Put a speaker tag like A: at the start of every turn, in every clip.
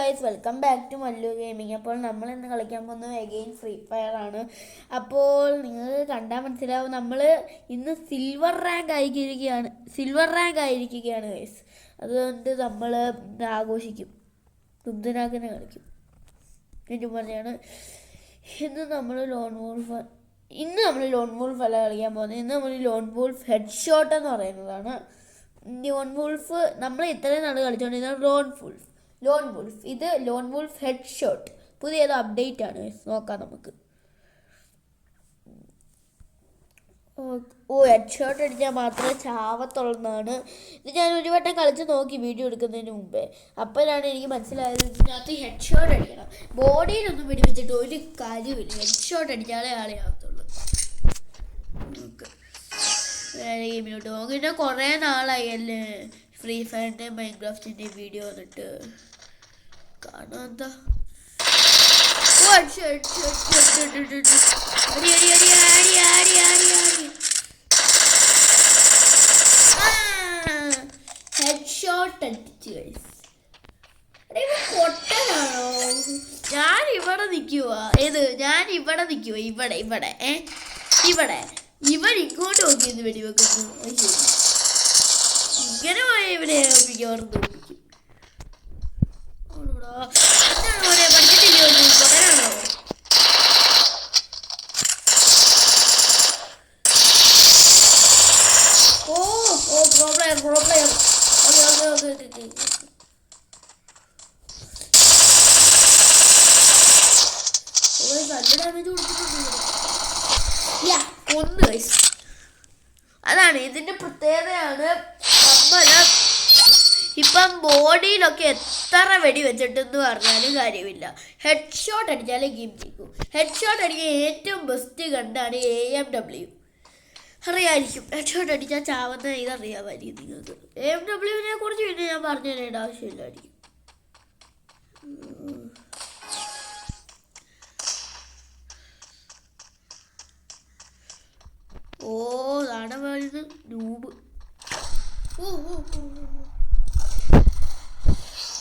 A: Guys, welcome back to Mallu Gaming. അപ്പോൾ നമ്മൾ ഇന്ന് കളിക്കാൻ പോകുന്നത് അഗെയിൻ ഫ്രീ ഫയർ ആണ്. അപ്പോൾ നിങ്ങൾ കണ്ടാൽ മനസ്സിലാവും, നമ്മൾ ഇന്ന് സിൽവർ റാങ്ക് ആയിരിക്കുകയാണ് ഗൈസ്. അതുകൊണ്ട് നമ്മൾ ആഘോഷിക്കും, ദുബ്ദനാക്കിനെ കളിക്കും. ഏറ്റവും പറഞ്ഞാണ് ഇന്ന് നമ്മൾ ലോൺ വോൾഫ് അല്ല കളിക്കാൻ പോകുന്നത്. ഇന്ന് നമ്മൾ ലോൺ വോൾഫ് ഹെഡ് ഷോട്ട് എന്ന് പറയുന്നതാണ്. ലോൺ വോൾഫ് നമ്മൾ ഇത്രയും നാൾ കളിച്ചുകൊണ്ടിരുന്നത് ലോൺ വോൾഫ്. ഇത് ലോൺ വോൾഫ് ഹെഡ് ഷോട്ട് പുതിയത് അപ്ഡേറ്റ് ആണ്. നോക്കാം നമുക്ക്. ഹെഡ് ഷോട്ട് അടിച്ചാൽ മാത്രമേ ചാവത്തുള്ളതാണ്. ഇത് ഞാൻ ഒരു വട്ടം കളിച്ച് നോക്കി വീഡിയോ എടുക്കുന്നതിന് മുമ്പേ. അപ്പോഴാണ് എനിക്ക് മനസ്സിലായത് ഇതിനകത്ത് ഹെഡ് ഷോട്ട് അടിക്കണം. ബോഡിയിലൊന്നും വെടിവെച്ചിട്ട് ഒരു കാര്യമില്ല. ഹെഡ് ഷോട്ട് അടിച്ചാലേ ആളെ ആവത്തുള്ളൂ. ഗെയിമിലോട്ട് പോകും. പിന്നെ കുറേ നാളായി അല്ലേ ഫ്രീ ഫയറിൻ്റെയും മൈൻക്രാഫ്റ്റിൻ്റെയും വീഡിയോ വന്നിട്ട്. കാണാം എന്താ ഹെഡ് ഷോട്ട് അടിച്ചു. പൊട്ടനാണോ? ഞാൻ ഇവിടെ നിൽക്കുവാ. ഇവിടെ ഇവൻ ഇങ്ങോട്ട് നോക്കിയെന്ന് വെടിവെക്കുന്നു. ഇങ്ങനെ പോയ ഇവനെ മിക്കവാറും തോന്നിക്കും. പഠിച്ചിട്ടില്ലോ? പൊട്ടനാണോ? Pro player. ഓക്കെ. നല്ല ഡാമേജ് കൊടുത്തിട്ടുണ്ട്. ഒന്ന് ഗൈസ്, അതാണ് ഇതിൻ്റെ പ്രത്യേകതയാണ്. നമ്മൾ ഇപ്പം ബോഡിയിലൊക്കെ എത്ര വെടി വെച്ചിട്ടെന്ന് പറഞ്ഞാലും കാര്യമില്ല. ഹെഡ് ഷോട്ട് അടിച്ചാലേ ഗെയിം ജയിക്കും. ഹെഡ് ഷോട്ട് അടിക്കാൻ ഏറ്റവും ബെസ്റ്റ് ഗണ്ണാണ് AMW. അറിയാമായിരിക്കും, ഹെഡ് ഷോട്ട് അടിച്ചാൽ ചാവുന്ന ഇതറിയാമായിരിക്കും നിങ്ങൾക്ക്. AMWനെ കുറിച്ച് പിന്നെ ഞാൻ പറഞ്ഞു തരേണ്ട ആവശ്യമില്ലായിരിക്കും. നാട വരുന്നത് നൂബ്.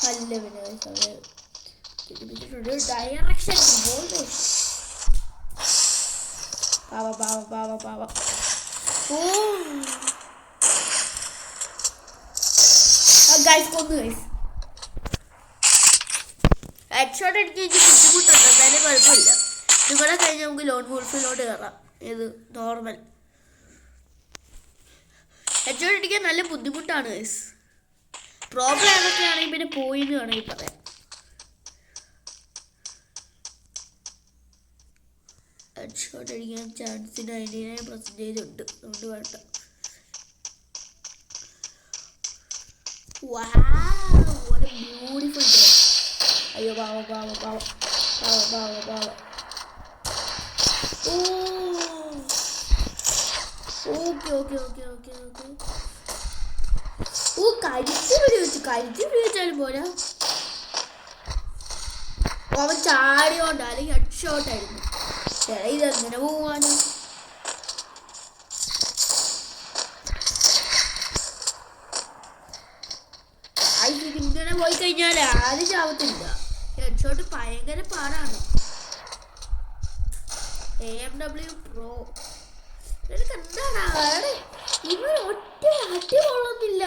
A: നല്ല ഡയറക്ഷൻ പാവ. ഹെഡ് ഷോട്ട് അടിക്കാൻ എനിക്ക് ബുദ്ധിമുട്ടുണ്ട്. എന്തായാലും കുഴപ്പമില്ല. നിങ്ങളെ കഴിഞ്ഞ് നമുക്ക് ലോൺ വോൾഫിലോട്ട് കയറാം. ഇത് നോർമൽ. ഹെഡ് ഷോട്ട് അടിക്കാൻ നല്ല ബുദ്ധിമുട്ടാണ് ഗൈസ്. പ്രോബ്ലം ഏതൊക്കെ ആണെങ്കിൽ പിന്നെ പോയിന്ന് വേണമെങ്കിൽ പറയാം. ഹെഡ് ഷോട്ട് അടിക്കാൻ ചാൻസിന് 99% ഉണ്ട്. അതുകൊണ്ട് വേണ്ട. What a beautiful day. അയ്യോ പാവ. കരുത്തി വെച്ചാലും പോരാ. അവൻ ചാടിയോണ്ടാ, അല്ലെങ്കിൽ ഹെഡ് ഷോട്ട് ആയിരുന്നു. ഇതെങ്ങനെ പോവാണ്? ഇങ്ങനെ പോയി കഴിഞ്ഞാൽ ആരും ചാവത്തില്ല. ഹെഡ് ഷോട്ട് ഭയങ്കര പാടാണ്. AMW pro. എന്താണ് ഇവൻ ഒറ്റ അടി കൊള്ളുന്നില്ല.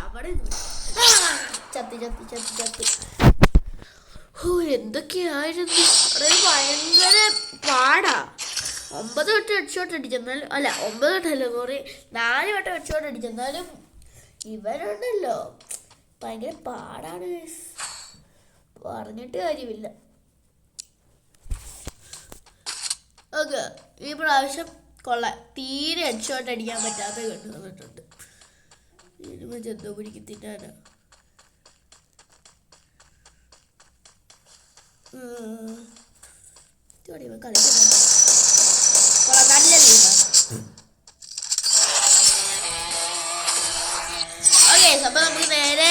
A: അവിടെ ചത്തി. എന്തൊക്കെയായിരുന്നു ഭയങ്കര പാടാ. 9 വട്ടം ഹെഡ് ഷോട്ട് അടിച്ചെന്നാലും 9 വട്ടമല്ല, 4 വട്ടം ഹെഡ് ഷോട്ട് അടിച്ചെന്നാലും ഇവരുണ്ടല്ലോ ഭയങ്കര പാടാണ്. പറഞ്ഞിട്ട് കാര്യമില്ല. ഓക്കെ, ഈ പ്രാവശ്യം കൊള്ളാം. തീരെ ഹെഡ് ഷോട്ട് അടിക്കാൻ പറ്റാത്ത കണ്ടു തന്നിട്ടുണ്ട്. ചെന്തോ പിടിക്ക് തിന്നാനാ. കളിക്കുന്നുണ്ട്. ഓക്കെ, അപ്പൊ നമുക്ക് നേരെ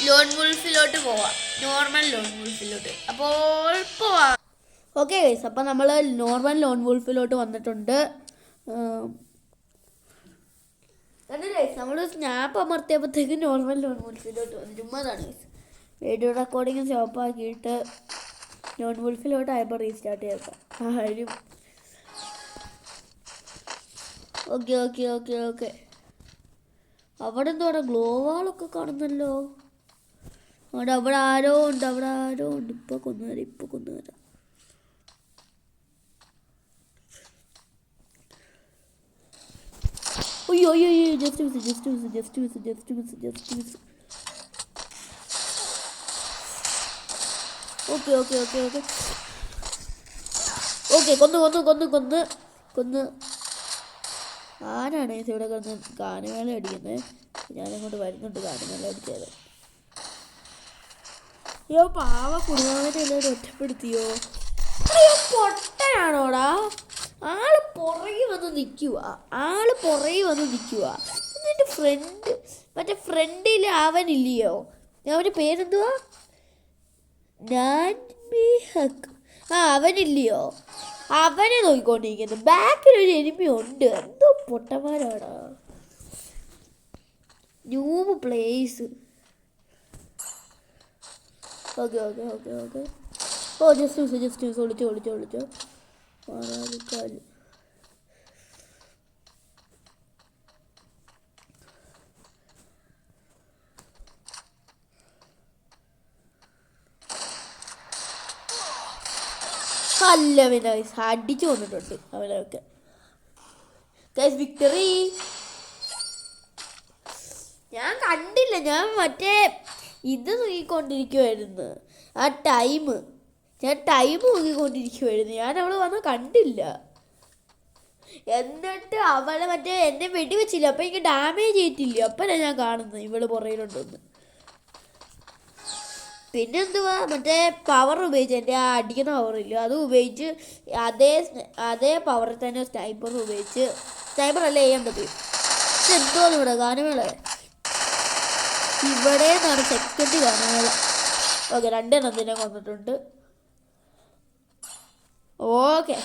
A: ലോൺ വോൾഫിലോട്ട് പോവാം. നോർമൽ ലോൺ വോൾഫിലോട്ട്. അപ്പോൾ പോവാം. ഓക്കെ ഗൈസ്, അപ്പോൾ നമ്മൾ നോർമൽ ലോൺ വോൾഫിലോട്ട് വന്നിട്ടുണ്ട്. കാരണം നമ്മൾ സ്നാപ്പ് അമർത്തിയപ്പോഴത്തേക്കും നോർമൽ ലോൺ വോൾഫിലോട്ട് വന്നു. ചുമ്മാതാണ് വീഡിയോ റെക്കോർഡിങ് സ്റ്റോപ്പാക്കിയിട്ട് ലോൺ വോൾഫിലോട്ട് ആയപ്പോൾ റീസ്റ്റാർട്ട് ചെയ്തേക്കാം ആരും. Okay okay okay okay. അവിടെ എന്തോടെ ഗ്ലോവാളൊക്കെ കാണുന്നല്ലോ. അവിടെ ആരോ ഉണ്ട്, അവിടെ ആരോ ഉണ്ട്. ഇപ്പൊ കൊന്നുവരാം. അയ്യോ അയ്യോ അയ്യോ, just miss. Okay okay okay okay okay. കൊന്ന്. ആരാണ് ഇവിടെ കിടന്ന് ഗാനമേള അടിക്കുന്നത്? ഞാനങ്ങോട്ട് വരുന്നുണ്ട് ഗാനമേള അടിച്ചത്. അയ്യോ പാവ കുടുംബത്തെ എല്ലാവരും ഒറ്റപ്പെടുത്തിയോ? പൊട്ടനാണോടാ? ആള് പുറകെ വന്ന് നിൽക്കുക. എന്നിട്ട് മറ്റേ ഫ്രണ്ടിൽ അവനില്ലയോ, അവൻ്റെ പേരെന്തുവാ? അവനില്ലയോ, അവനെ നോക്കിക്കൊണ്ടിരിക്കുന്നു. ബാക്കിലൊരു എനിമി ഉണ്ട്. എന്തോ പൊട്ടന്മാരാടാ. New place. Okay. Oh just ഒളിച്ചോ. മാറാതിക്കാല്. അല്ല പിന്നെ അടിച്ചു കൊണ്ടിട്ടുണ്ട് അവനൊക്കെ. വിക്ടറി ഞാൻ കണ്ടില്ല. ഞാൻ മറ്റേ ഇത് നോക്കിക്കൊണ്ടിരിക്കുവായിരുന്നു. ഞാൻ ടൈം നോക്കിക്കൊണ്ടിരിക്കുവായിരുന്നു. ഞാൻ അവള് വന്ന് കണ്ടില്ല. എന്നിട്ട് അവളെ മറ്റേ എന്നെ വെടിവെച്ചില്ല. അപ്പം എനിക്ക് ഡാമേജ് ചെയ്തിട്ടില്ല. അപ്പം ഞാൻ കാണുന്നത് ഇവള് പുറയിലുണ്ടെന്ന്. പിന്നെന്തുവാ, മറ്റേ പവർ ഉപയോഗിച്ച്, എൻ്റെ ആ അടിക്കുന്ന പവറില്ല, അത് ഉപയോഗിച്ച് അതേ പവറിൽ തന്നെ സ്നൈപ്പറല്ല AMW. എന്തോന്ന് ഇവിടെ ഗാനമേള. ഇവിടെ നിന്നാണ് സെക്കൻഡ് ഗാനമേള. ഓക്കെ 2 എണ്ണത്തിനെ കൊന്നിട്ടുണ്ട്. ഓക്കെ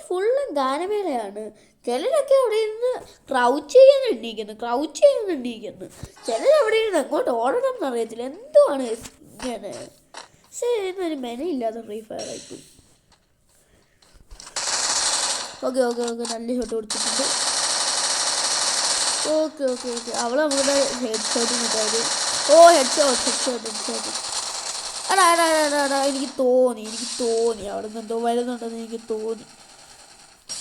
A: ഫുള്ളും ഗാനമേളയാണ്. ചിലരൊക്കെ അവിടെ ഇരുന്ന് ക്രൗച്ച് ചെയ്യാൻ എണ്ണീക്കുന്നു. ചിലരവിടെ ഇരുന്ന് എങ്ങോട്ട് ഓടണം എന്നറിയത്തില്ല. എന്തുവാണ് ഇങ്ങനെ? പക്ഷേ ഇതൊരു മെനയില്ലാത്ത ഫ്രീ ഫയർ ആയിപ്പോയി. ഓക്കെ നല്ല ഷോട്ട് കൊടുത്തിട്ടുണ്ട്. ഓക്കെ അവള് നമ്മുടെ ഹെഡ് ഷോട്ട് കിട്ടാത്. ഓ ഹെഡ് ഷോട്ട്. എടാ എനിക്ക് തോന്നി അവിടെ നിന്ന് എന്തോ വരുന്നുണ്ടെന്ന് എനിക്ക് തോന്നി.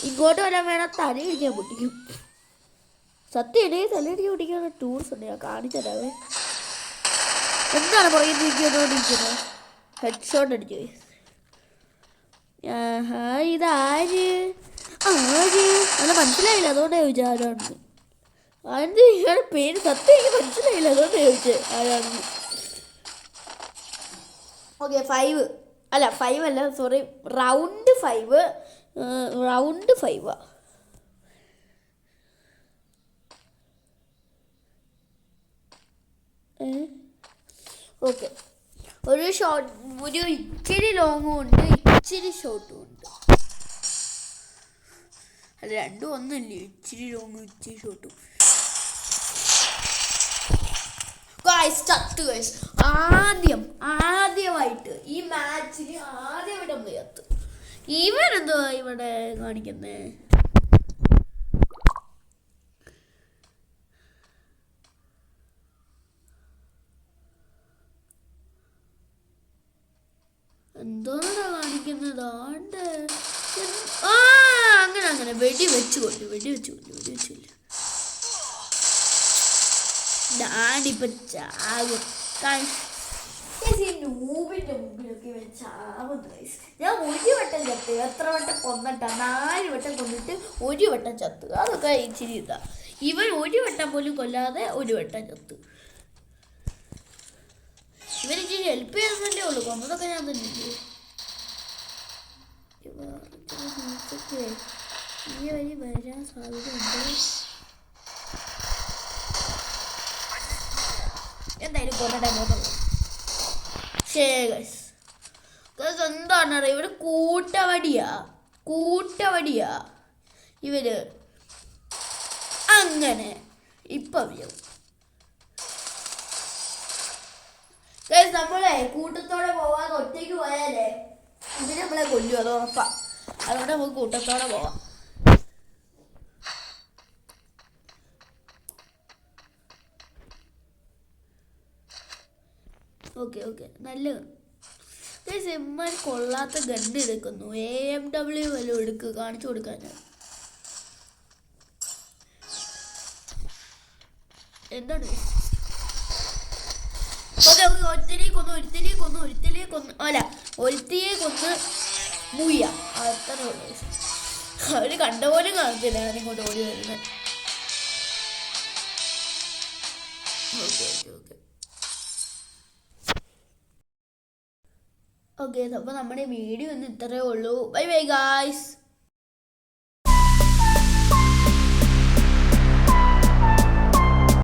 A: ഇങ്ങോട്ട് വരാൻ വേണം, തലയിടിക്കാൻ പൊട്ടിക്കും. സത്യം തലയിടിക്കാൻ പൊട്ടിക്കാനുള്ള ടൂൾസ് ഉണ്ട്, ഞാൻ കാണിച്ചതാവേ. എന്താണ് പുറകിരിക്കുന്നത്? ഹെഡ് ഷോട്ട് അടിച്ചു. ഇതാര് അല്ല മനസ്സിലായില്ല, അതുകൊണ്ടാണ് ചോദിച്ചത് ആരാണെന്ന്. അതിൻ്റെ ഇയാളുടെ പേര് സത്യം എനിക്ക് മനസ്സിലായില്ല, അതുകൊണ്ടാണ് ചോദിച്ചത് ആരാണെന്ന്. ഓക്കെ 5 അല്ല സോറി, റൗണ്ട് 5. ഓക്കെ ഒരു ഇച്ചിരി ലോങ്ങും ഉണ്ട്, ഇച്ചിരി ഷോർട്ടും ഉണ്ട്. അല്ല രണ്ടും ഒന്നല്ലേ, ഇച്ചിരി ലോങ്ങും ഇച്ചിരി ഷോർട്ടും. ആദ്യമായിട്ട് ഈ മാച്ചിൽ ആദ്യമായിട്ട് നമ്മൾ ചത്ത്. ഇവരെന്തുവാ ഇവിടെ കാണിക്കുന്നേ? എന്തോന്നാ കാണിക്കുന്നത്? അങ്ങനെ വെടിവെച്ചില്ല. ഞാനിപ്പോ ചാകും. നൂബിന്റെ മുമ്പിലൊക്കെ ചാവുന്നു. ഞാൻ 1 വട്ടം ചത്ത്. എത്ര വട്ടം കൊന്നിട്ടാ? 4 വട്ടം കൊന്നിട്ട് 1 വട്ടം ചത്ത്. അതൊക്കെ ഇച്ചിരി ഇതാ. ഇവൻ 1 വട്ടം പോലും കൊല്ലാതെ 1 വട്ടം ചത്ത്. ഇവനിച്ചിരി ഹെൽപ്പ് ചെയ്യുന്നല്ലേ ഉള്ളൂ, കൊന്നതൊക്കെ ഞാൻ തന്നെ. ഈ വഴി വരാൻ സാധ്യതയുണ്ട്. എന്തായാലും കൊന്നടേ പോകുന്നത്. എന്താണ് ഇവിടെ കൂട്ടവടിയാ. കൂട്ടവടിയാ ഇവര്. അങ്ങനെ ഇപ്പം നമ്മളെ കൂട്ടത്തോടെ പോവാതെ ഒറ്റയ്ക്ക് പോയാലേ ഇതിന് നമ്മളെ കൊല്ലും, അത് ഉറപ്പാ. അതുകൊണ്ട് നമുക്ക് കൂട്ടത്തോടെ പോവാം. ഓക്കെ നല്ല ഇമ്മാർ കൊള്ളാത്ത ഗണ്ണ് എടുക്കുന്നു. AMW വല്ലതും എടുക്കുക, കാണിച്ചു കൊടുക്കാൻ. എന്താണ് ഒരുത്തിനെ കൊന്ന് അല്ല ഒരുത്തിയെ കൊന്ന് മൂയ്യ, അത്ര ഉള്ളു. അവര് കണ്ട പോലും കാണത്തില്ല ഞാനിങ്ങോട്ട് ഓടി വരുന്നത്. ഓക്കെ അപ്പോൾ നമ്മുടെ വീഡിയോ ഇന്ന് ഇത്രയേ ഉള്ളൂ. Bye bye guys.